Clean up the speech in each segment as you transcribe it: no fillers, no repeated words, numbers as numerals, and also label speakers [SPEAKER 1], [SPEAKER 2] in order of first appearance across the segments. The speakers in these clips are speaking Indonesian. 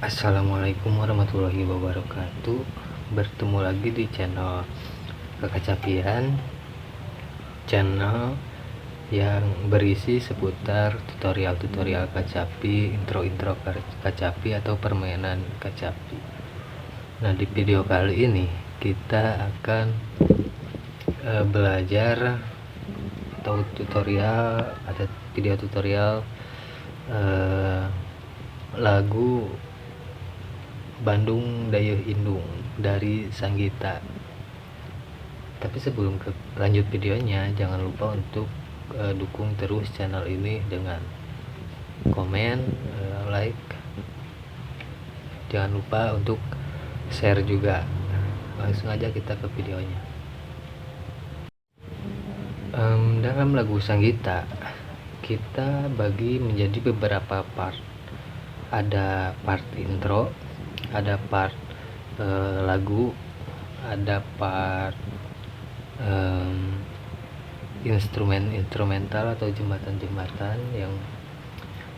[SPEAKER 1] Assalamualaikum warahmatullahi wabarakatuh. Bertemu lagi di channel Kekacapian, channel yang berisi seputar tutorial-tutorial kacapi, intro-intro kacapi atau permainan kacapi. Nah, di video kali ini kita akan belajar atau ada video tutorial lagu Bandung Dayeuh Indung dari Sanggita. Tapi sebelum lanjut videonya, jangan lupa untuk dukung terus channel ini dengan komen, like. Jangan lupa untuk share juga. Langsung aja kita ke videonya. Dalam lagu Sanggita kita bagi menjadi beberapa part. Ada part intro, ada part lagu, ada part instrumental atau jembatan-jembatan yang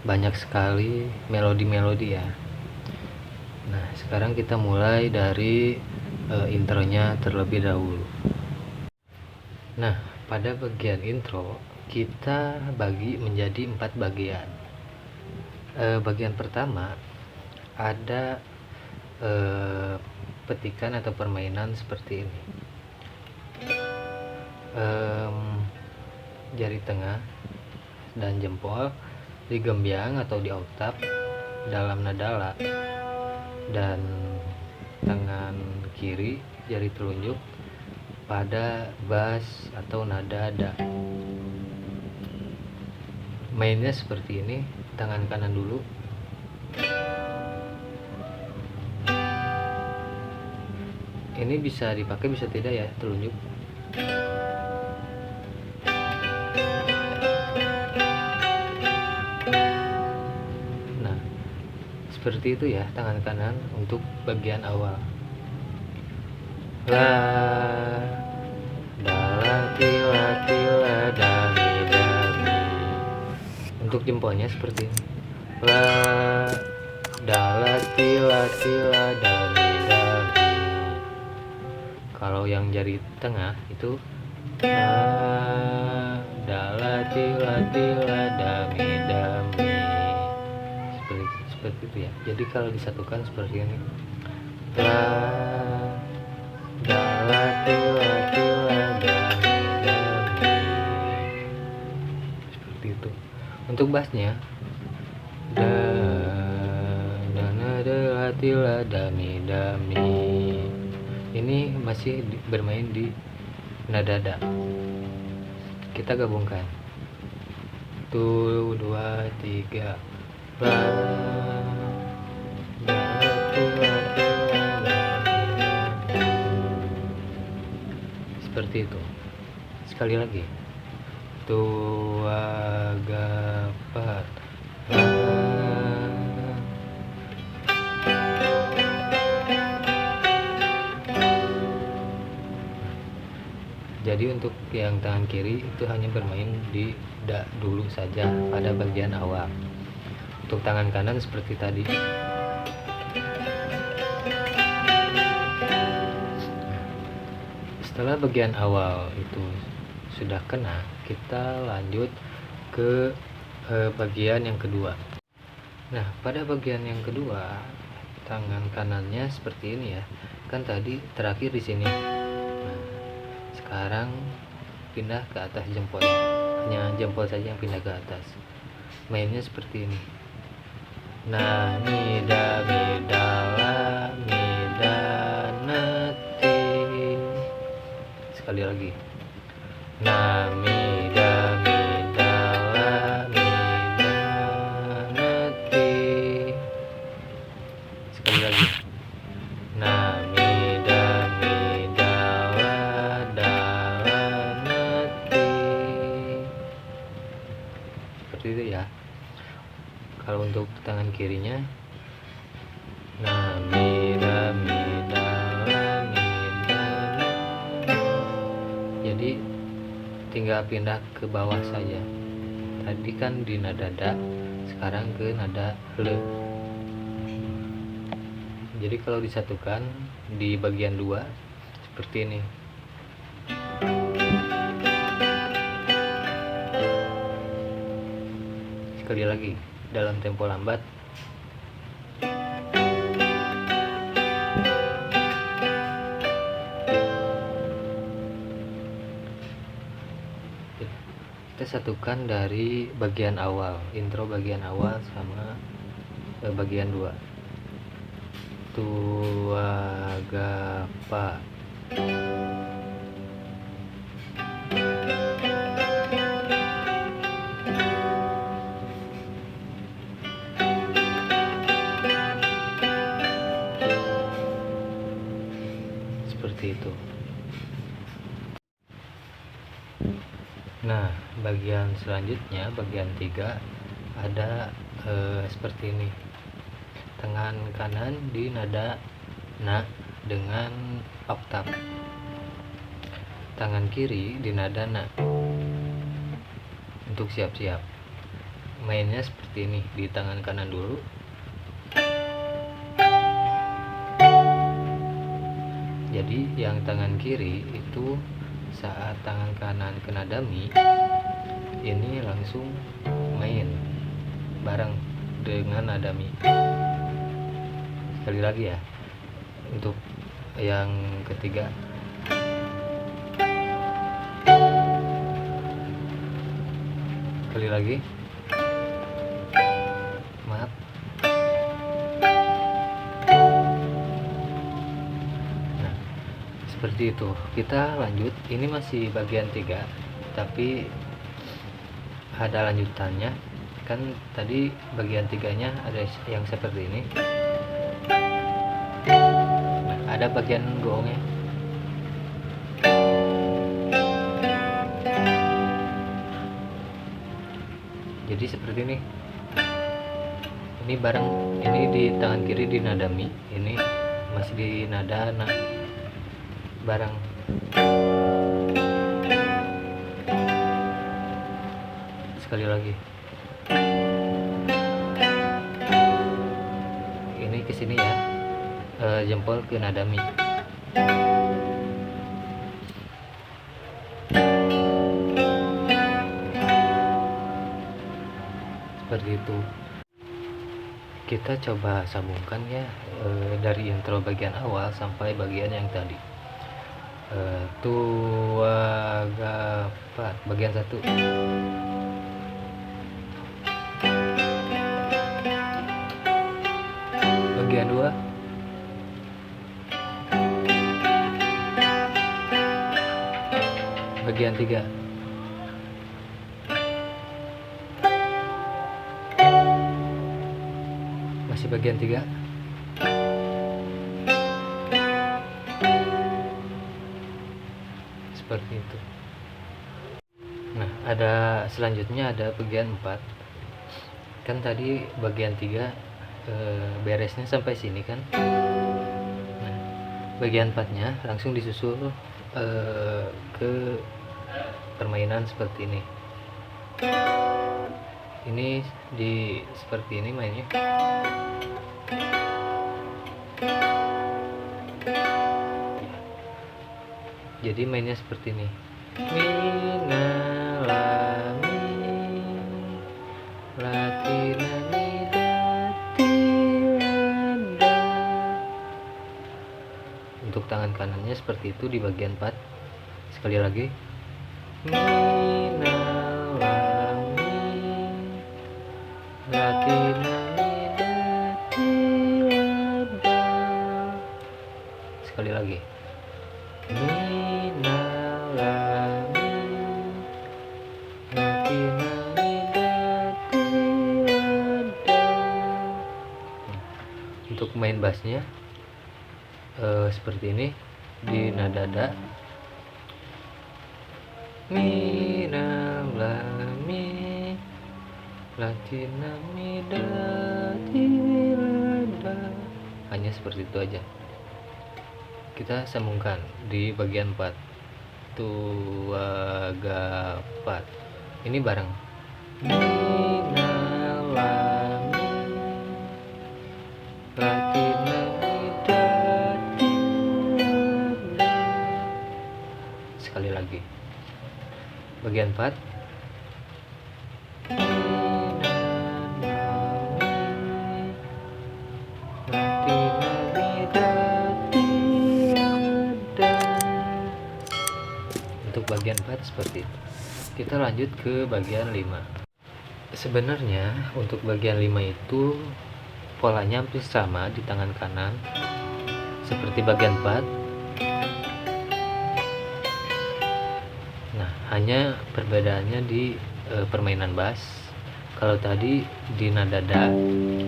[SPEAKER 1] banyak sekali melodi-melodi ya. Nah, sekarang kita mulai dari intronya terlebih dahulu. Nah, pada bagian intro kita bagi menjadi 4 bagian. Bagian pertama ada petikan atau permainan seperti ini. Jari tengah dan jempol digembyang atau dioktap dalam nada la, dan tangan kiri jari telunjuk pada bass atau nada da. Mainnya seperti ini, tangan kanan dulu, ini bisa dipakai bisa tidak ya telunjuk. Nah, seperti itu ya tangan kanan untuk bagian awal. La tila tila dami dami. Untuk jempolnya seperti ini. La tila tila dami dami. Kalau yang jari tengah itu tila tila dami dami. Seperti itu ya. Jadi kalau disatukan seperti ini. Tila tila dami dami. Seperti itu. Untuk bassnya tila dami dami. Ini masih bermain di nada da. Kita gabungkan. 1 2 3. Seperti itu. Sekali lagi. Tua gapat. Jadi untuk yang tangan kiri itu hanya bermain di da dulu saja pada bagian awal. Untuk tangan kanan seperti tadi. Setelah bagian awal itu sudah kena, kita lanjut ke bagian yang kedua. Nah, pada bagian yang kedua, tangan kanannya seperti ini ya. Kan tadi terakhir di sini. Nah, sekarang pindah ke atas jempolnya. Hanya jempol saja yang pindah ke atas. Mainnya seperti ini. Nah, mi da la mi da na ti. Sekali lagi. Nah, mi da la mi da na ti. Sekali lagi. Nah, mi da la na ti. Seperti itu ya. Kalau untuk tangan kirinya, nah mi da la mi da na. Jadi tinggal pindah ke bawah saja. tadi kan di nada da, sekarang ke nada le. Jadi kalau disatukan di bagian 2 seperti ini. Sekali lagi dalam tempo lambat. Kita satukan dari bagian awal, intro bagian awal sama bagian 2. Tua gapa. Seperti itu. Nah, bagian selanjutnya, bagian 3 ada seperti ini. Tangan kanan di nada na dengan oktav. Tangan kiri di nada na. Untuk siap-siap. Mainnya seperti ini, di tangan kanan dulu. Jadi yang tangan kiri itu saat tangan kanan kena dami, ini langsung main bareng dengan nada mi. Sekali lagi ya, untuk yang ketiga. Sekali lagi. Maaf. Nah, seperti itu. Kita lanjut. Ini masih bagian 3, tapi ada lanjutannya. Kan tadi bagian 3-nya ada yang seperti ini. Nah, ada bagian goongnya. Jadi seperti ini. Ini bareng, ini di tangan kiri di nada mi, ini masih di nada na, bareng. Sekali lagi. Ini ke sini ya. Jempol ke nada mi. Seperti itu. Kita coba sambungkan ya, dari intro bagian awal sampai bagian yang tadi. Tua gapa bagian 1. Bagian 2. Bagian 3. Masih bagian 3. Seperti itu. Nah, ada selanjutnya ada bagian 4. Kan tadi bagian 3 beresnya sampai sini kan. Nah, bagian 4-nya langsung disusul ke permainan seperti ini. Ini di seperti ini mainnya. Jadi mainnya seperti ini. Untuk tangan kanannya seperti itu di bagian 4. Sekali lagi. Sekali lagi. Untuk main bassnya seperti ini di nada da. Hanya seperti itu aja. Kita sambungkan di bagian 4. Tua gapat. Ini bareng. minal lami latina midatilana. Sekali lagi. Bagian 4. Untuk bagian 4 seperti itu. Kita lanjut ke bagian 5. Sebenarnya untuk bagian 5 itu polanya hampir sama di tangan kanan seperti bagian 4. Nah, hanya perbedaannya di permainan bass. Kalau tadi di nada da,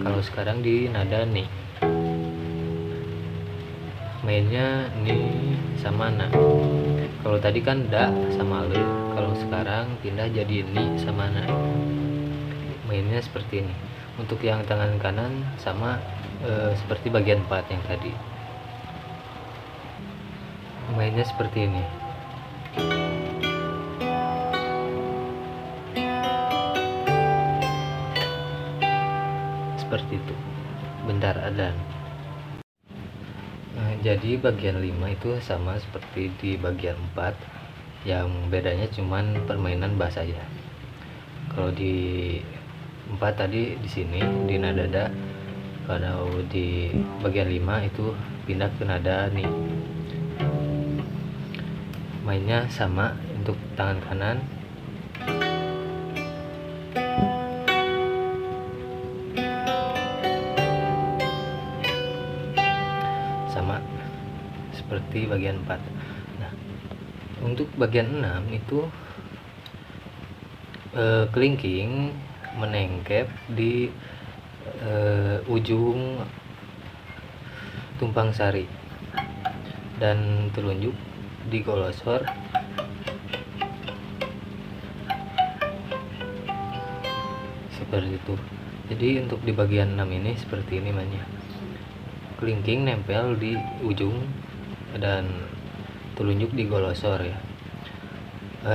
[SPEAKER 1] kalau sekarang di nada ni. Mainnya ni sama na. Kalau tadi kan da sama le, kalau sekarang pindah jadi ni sama na. Mainnya seperti ini. Untuk yang tangan kanan sama seperti bagian 4 yang tadi. Mainnya seperti ini. Seperti itu. Bentar adzan. Nah, jadi bagian 5 itu sama seperti di bagian 4, yang bedanya cuman permainan bass saja. Kalau di 4 tadi di sini di nada da, kalau di bagian 5 itu pindah ke nada ni. Mainnya sama untuk tangan kanan. Sama seperti bagian 4. Nah, untuk bagian 6 itu kelingking menengkep di ujung tumpang sari dan telunjuk digolosor seperti itu. Jadi untuk di bagian 6 ini seperti ini mainnya. Kelingking nempel di ujung dan telunjuk digolosor ya.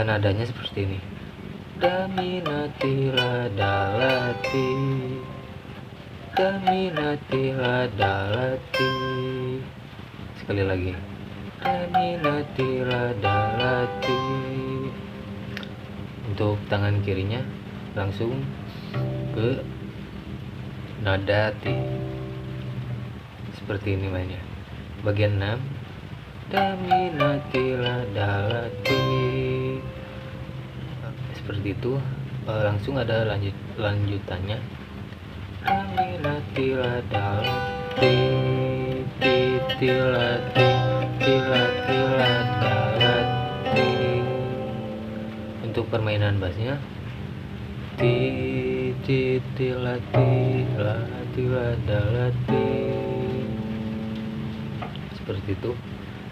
[SPEAKER 1] Nadanya seperti ini. Daminati ladalati, daminati ladalati. Sekali lagi. Daminati ladalati. Untuk tangan kirinya langsung ke nada ti. Seperti ini mainnya. Bagian 6. Daminati ladalati. Seperti itu. Langsung ada lanjutannya. Daminati ladalati, titilati, tilati ladalati. Untuk permainan bassnya titilati lati ladalati. Seperti itu.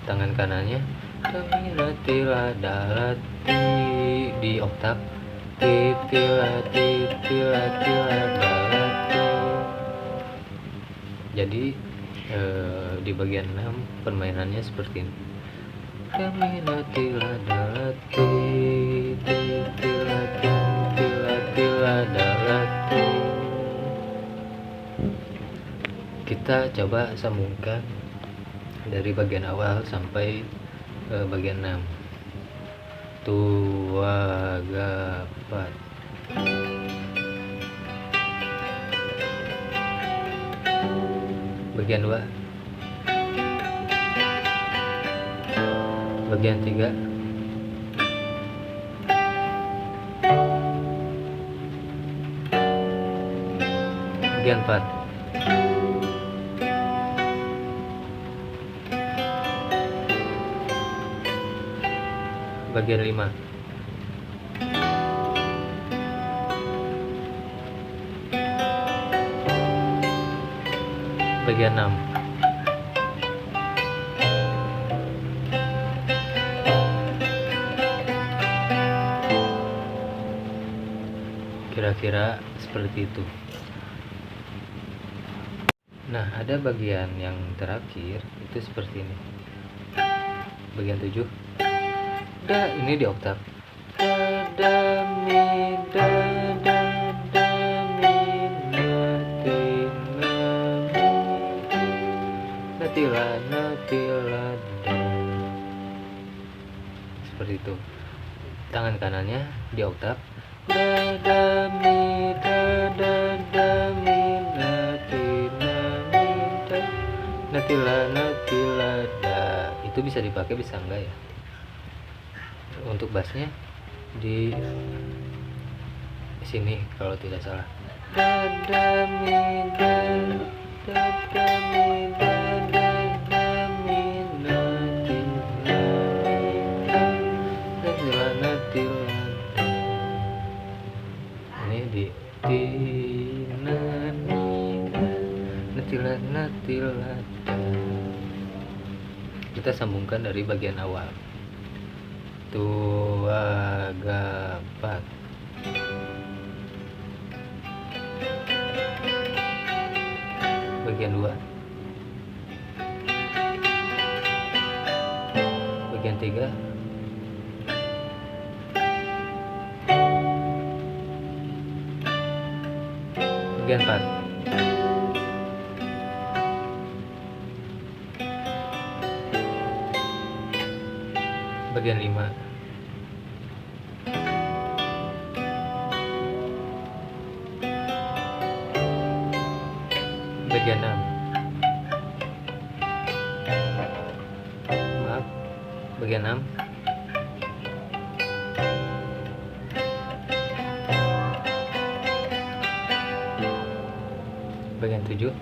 [SPEAKER 1] Tangan kanannya daminati ladalati di oktav titilati tilati ladalati. Jadi di bagian 6 permainannya seperti ini. Daminati ladalati titilati tilati ladalati. Kita coba sambungkan dari bagian awal sampai bagian 6. Tua gapat. Bagian 2. Bagian 3. Bagian 4. Bagian 5. Bagian 6. Kira-kira seperti itu. Nah, ada bagian yang terakhir itu seperti ini. Bagian 7. Da, ini di oktav. Da, da, mi, da, da, kanannya di oktav da da mi na ti na mi da natila da. Itu bisa dipakai bisa enggak ya. Untuk bassnya di sini kalau tidak salah da da mi da da mi da mi na ti na natila. Ini di ti na mi da natila da. Kita sambungkan dari bagian awal. Tua gapat. Bagian 2. Bagian 3. Bagian 4. Bagian 5. Bagian 6. Maaf, bagian 6. Bagian 7.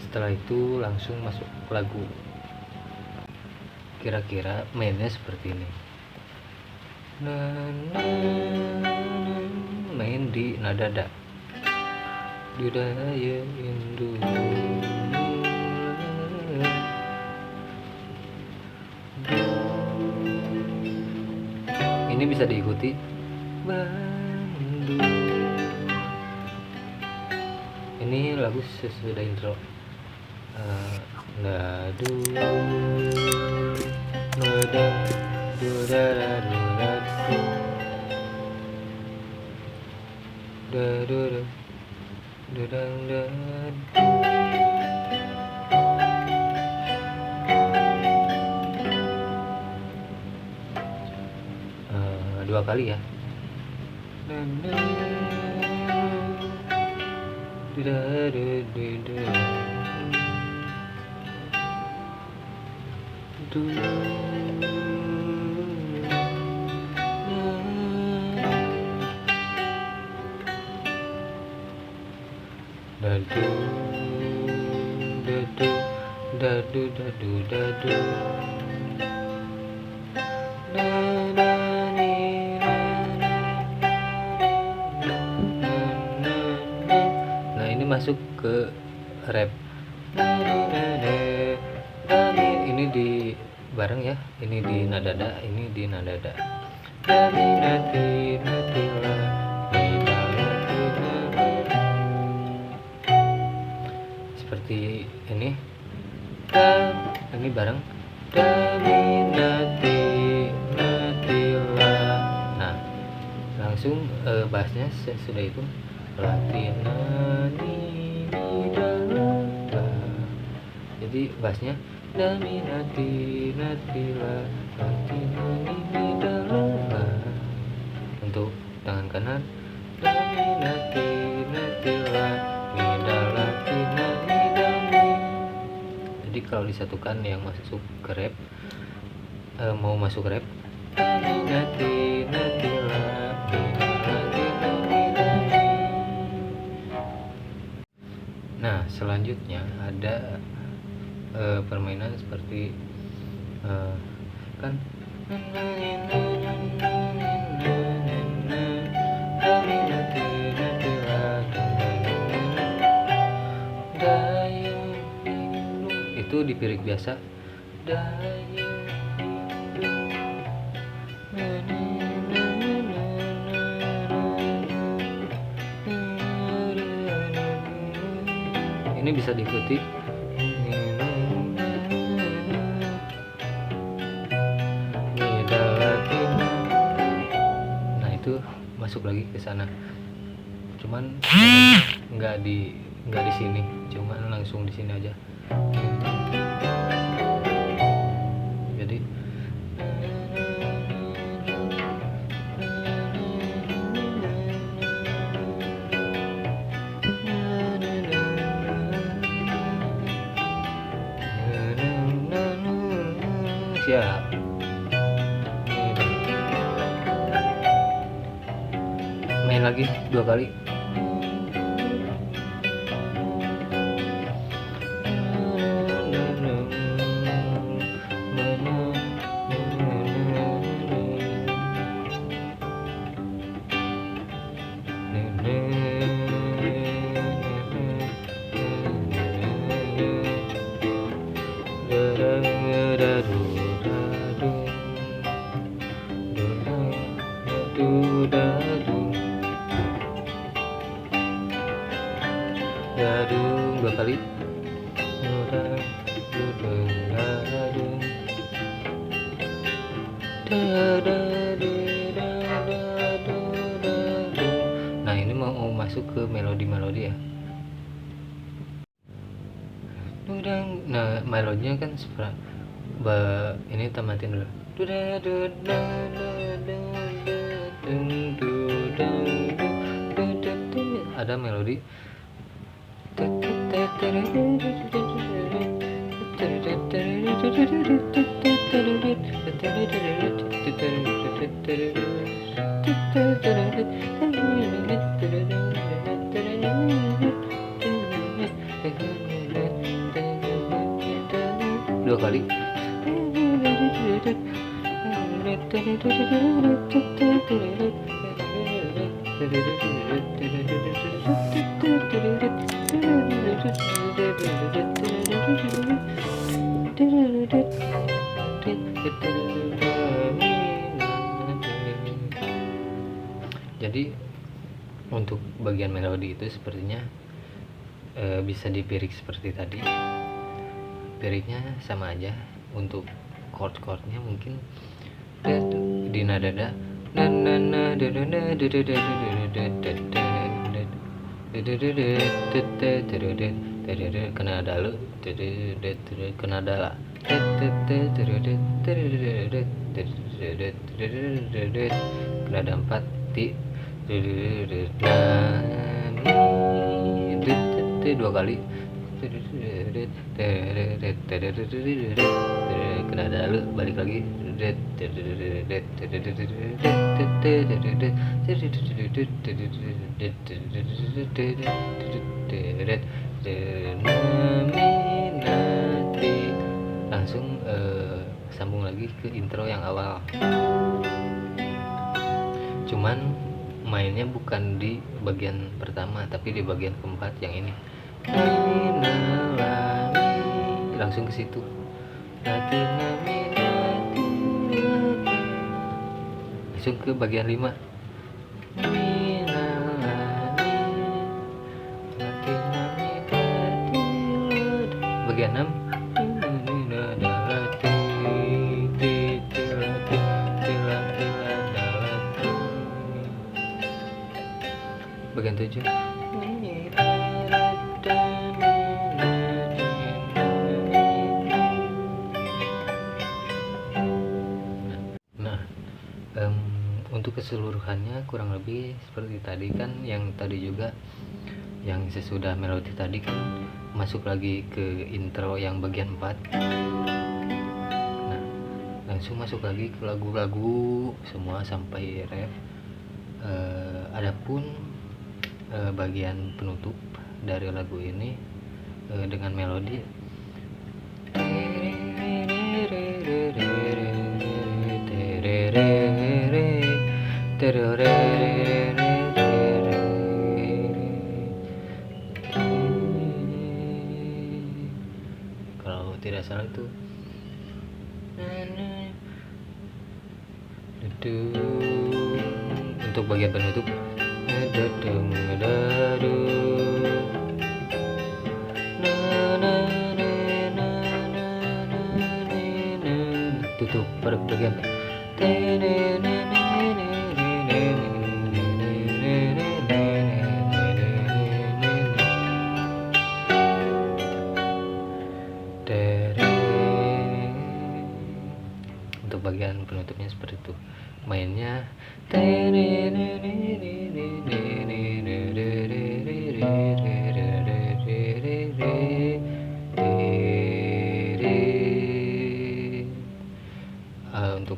[SPEAKER 1] Setelah itu langsung masuk lagu. Kira-kira mainnya seperti ini. Main di nada da. Budaya Indo. Ini bisa diikuti Bandung. Ini lagu sesudah intro. Nadu nada dudara nadu dadu dudang dadu. Dua kali ya. Dadu dadu dadu dadu dadu. Nah, ini masuk ke rap. Ini di bareng ya. Ini di nada da, ini di nada da. Seperti ini. Ini bareng. Nah, langsung bassnya sudah itu latina ni da. Jadi bassnya daminati natila latina ni da. Untuk tangan kanan daminati natila ni da latina ni da. Jadi kalau disatukan yang masuk ke rap, mau masuk rap daminati natila. Nah, selanjutnya ada permainan seperti kan itu di pirik biasa. Ini bisa diikuti. Nah, itu masuk lagi ke sana. cuman nggak di sini, cuman langsung di sini aja. Jadi siap. Main lagi 2 kali. Dadung 2 kali. Nah, ini mau masuk ke melodi ya. Nah, melodinya kan ini tamatin dulu. Ada melodi. Dua kali. Jadi untuk bagian melodi itu sepertinya bisa dipirik seperti tadi. Piriknya sama aja. Untuk chord-chordnya mungkin di nada kena dalu, kena dala, kena dampat ti, 2 kali, kena dalu, balik lagi, langsung sambung lagi ke intro yang awal. Cuman mainnya bukan di bagian pertama, tapi di bagian keempat yang ini. Langsung ke situ. Langsung ke bagian 5. Bagian 6. Bagian 7. Untuk keseluruhannya kurang lebih seperti tadi kan. Yang tadi juga yang sesudah melodi tadi kan masuk lagi ke intro yang bagian 4. Nah, langsung masuk lagi ke lagu-lagu semua sampai ref. Adapun bagian penutup dari lagu ini dengan melodi kalau tidak salah itu untuk bagian penutup tutup pada bagian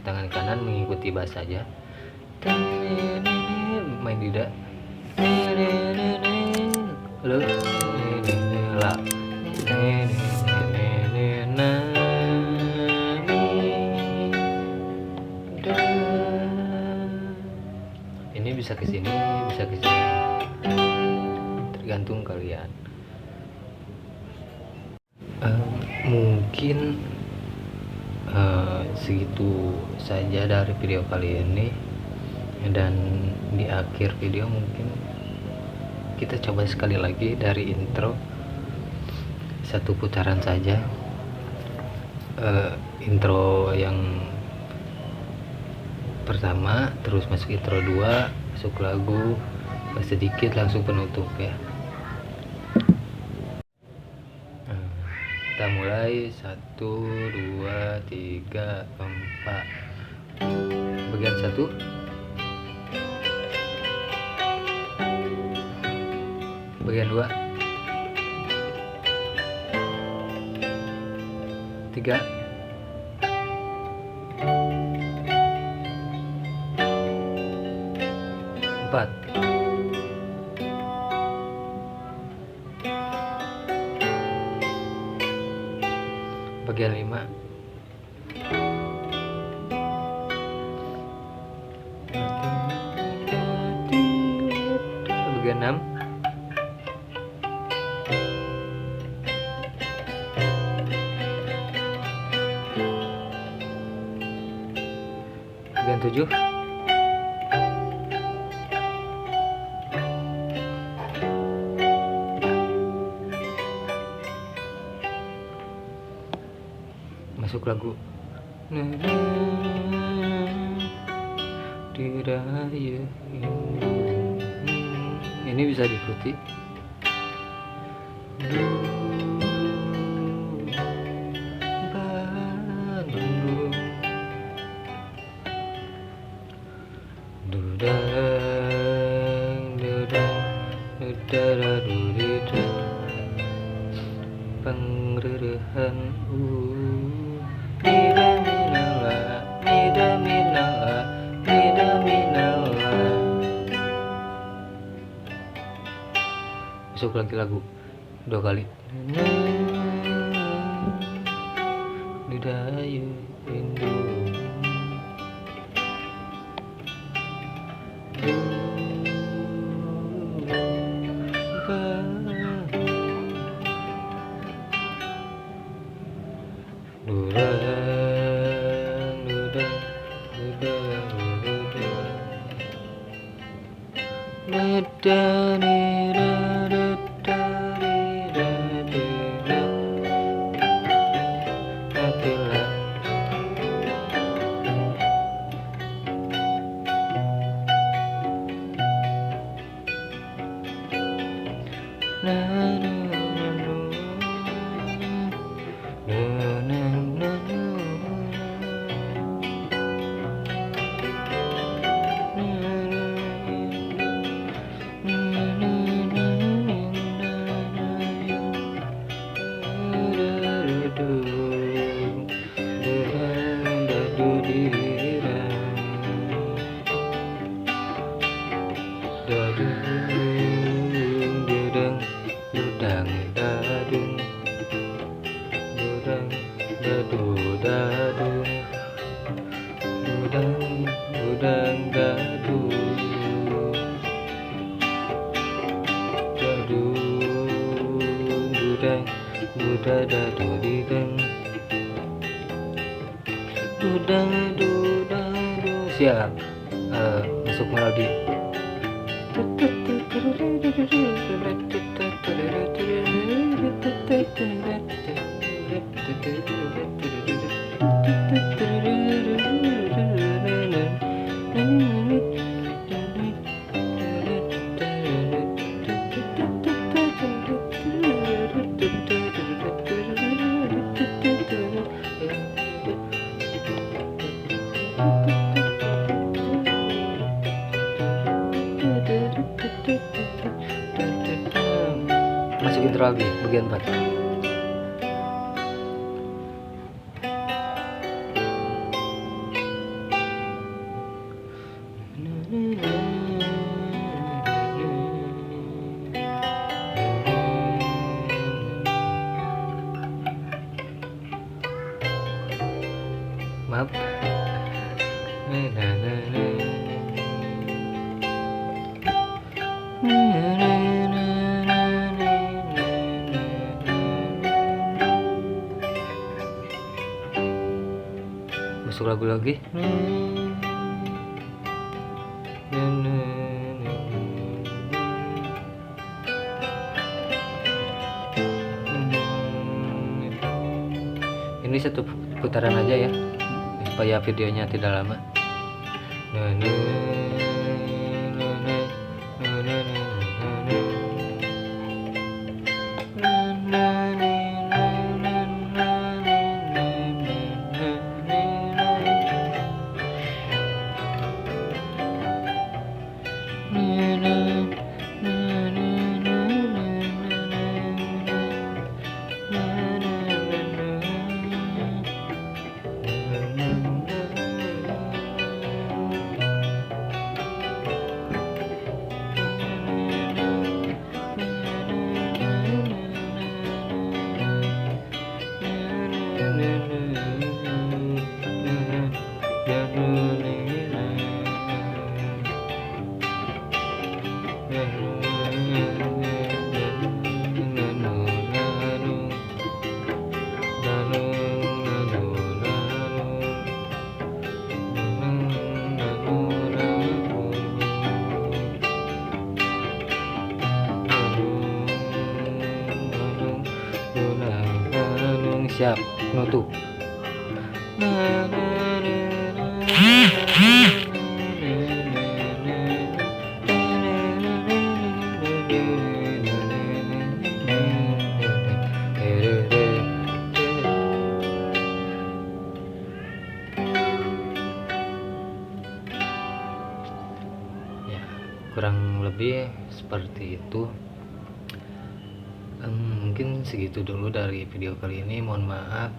[SPEAKER 1] tangan kanan mengikuti bass saja, main lidah, lalu la, ini bisa ke sini, bisa ke sini, tergantung kalian. Mungkin segitu saja dari video kali ini, dan di akhir video mungkin kita coba sekali lagi dari intro, satu putaran saja. Intro yang pertama, terus masuk intro 2, masuk lagu, sedikit langsung penutup ya. Kita mulai 1, 2, 3, 4. Bagian 1, bagian 2, 3, 4, bagian 5, bagian 6, bagian 7, masuk lagu diraya. Ini bisa diikuti. Pengrerehan masuk lagi lagu 2 kali. Didaya rindu. Siap. Masuk melodi. Masuk intro lagi bagian 4. maaf. Masuk lagu lagi. Ini satu putaran aja ya, supaya videonya tidak lama. Siap, nutup. Ya, kurang lebih seperti itu. Mungkin segitu dulu dari video kali ini. Mohon maaf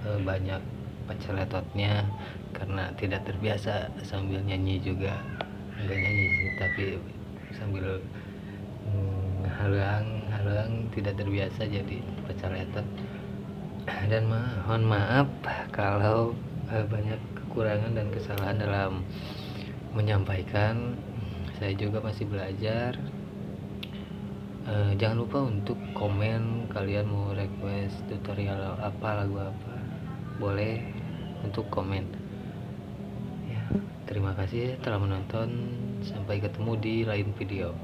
[SPEAKER 1] banyak pacaletotnya karena tidak terbiasa sambil nyanyi juga. Enggak nyanyi sih, tapi sambil halang tidak terbiasa jadi pacaletot. Dan mohon maaf kalau banyak kekurangan dan kesalahan dalam menyampaikan. Saya juga masih belajar. Jangan lupa untuk komen, kalian mau request tutorial apa, lagu apa, boleh untuk komen ya. Terima kasih telah menonton, sampai ketemu di lain video.